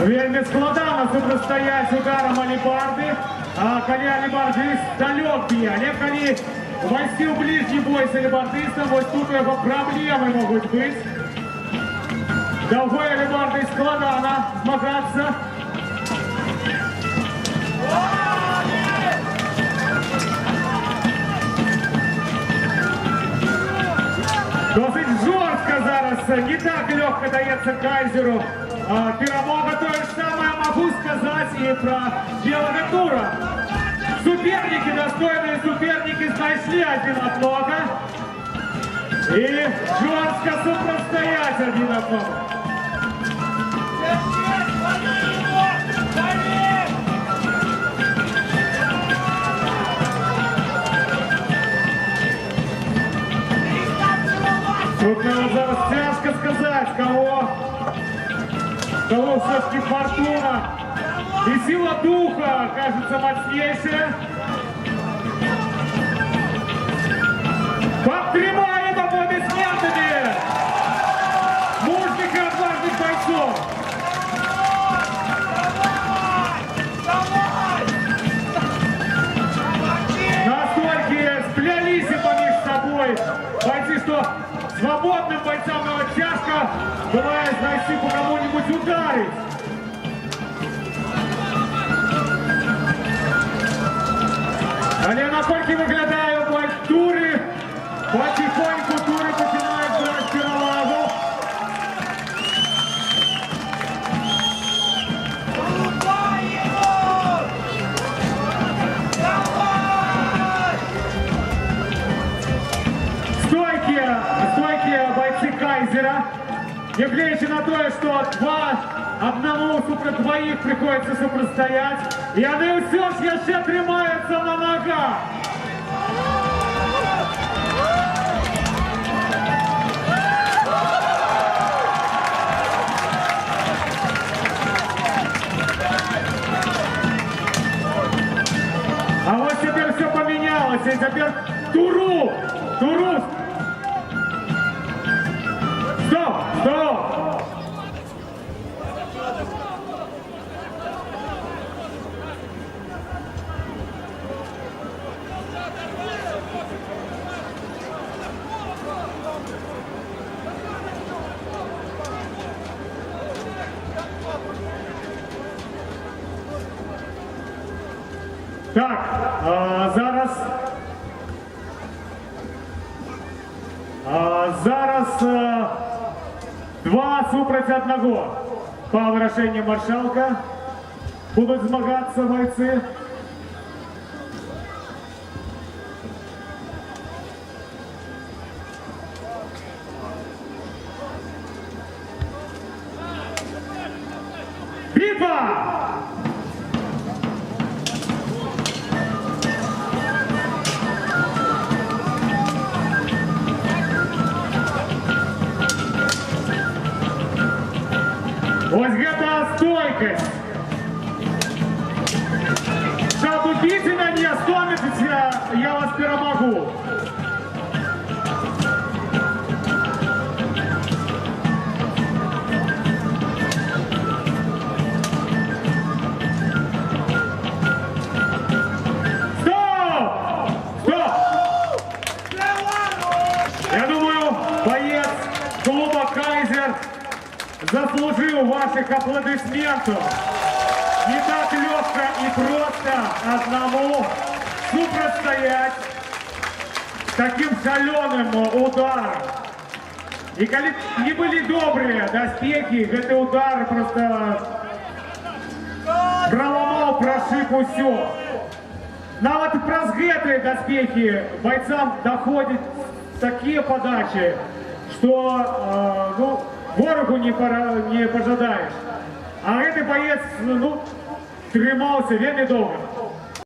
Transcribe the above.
Вельми складана супрацьстаяць ударам алібарды, калі алібардыст далёк б'е. Але калі увайсці ў бліжні бой з алібардыстам, вось тут у яго праблемы могуць быць. Даўгой алібардай складана змагацца. Досыць жорстка зараз, не так лёгка даецца Кайзеру. Перемога то же самое могу сказать и про белого тура. Соперники, достойные соперники, знайшли один от много. И жестко сопростоять один от много. Тут нам зараз тяжко сказать, кого все-таки фортуна и сила духа кажется мощнейшая. Подтримает аплодисментами мужних и отважных бойцов. Настолько сплелись и помеж собой бойцы, что свободным бойцам тяжко бывает найти по кому-нибудь ударить. Але насколько выглядают туры, потихоньку туры начинают брать перевагу. Стойкие бойцы Кайзера, не глядя на то, что одному супер двоих приходится сопростоять, и они все ж еще тримаются на ногах. А вот теперь все поменялось, и теперь Туру! Стоп! Так, зараз два супроть одного. По выражению маршалка будут змагаться бойцы. Битва! Вот это стойкость. Сейчас убейте на ней, стомитесь, я вас перемогу. Стоп! Я думаю, боец клуба «Кайзер» заслужил ваших аплодисментов. Не так легко и просто одному супростоять таким шаленым ударом. И коли не были добрые доспехи, этот удар просто проломал, прошиб все. Нават праз гэтые доспехи бойцам доходят такие подачи, что ворогу не пожадаешь. А этот боец, трымался вельми долго.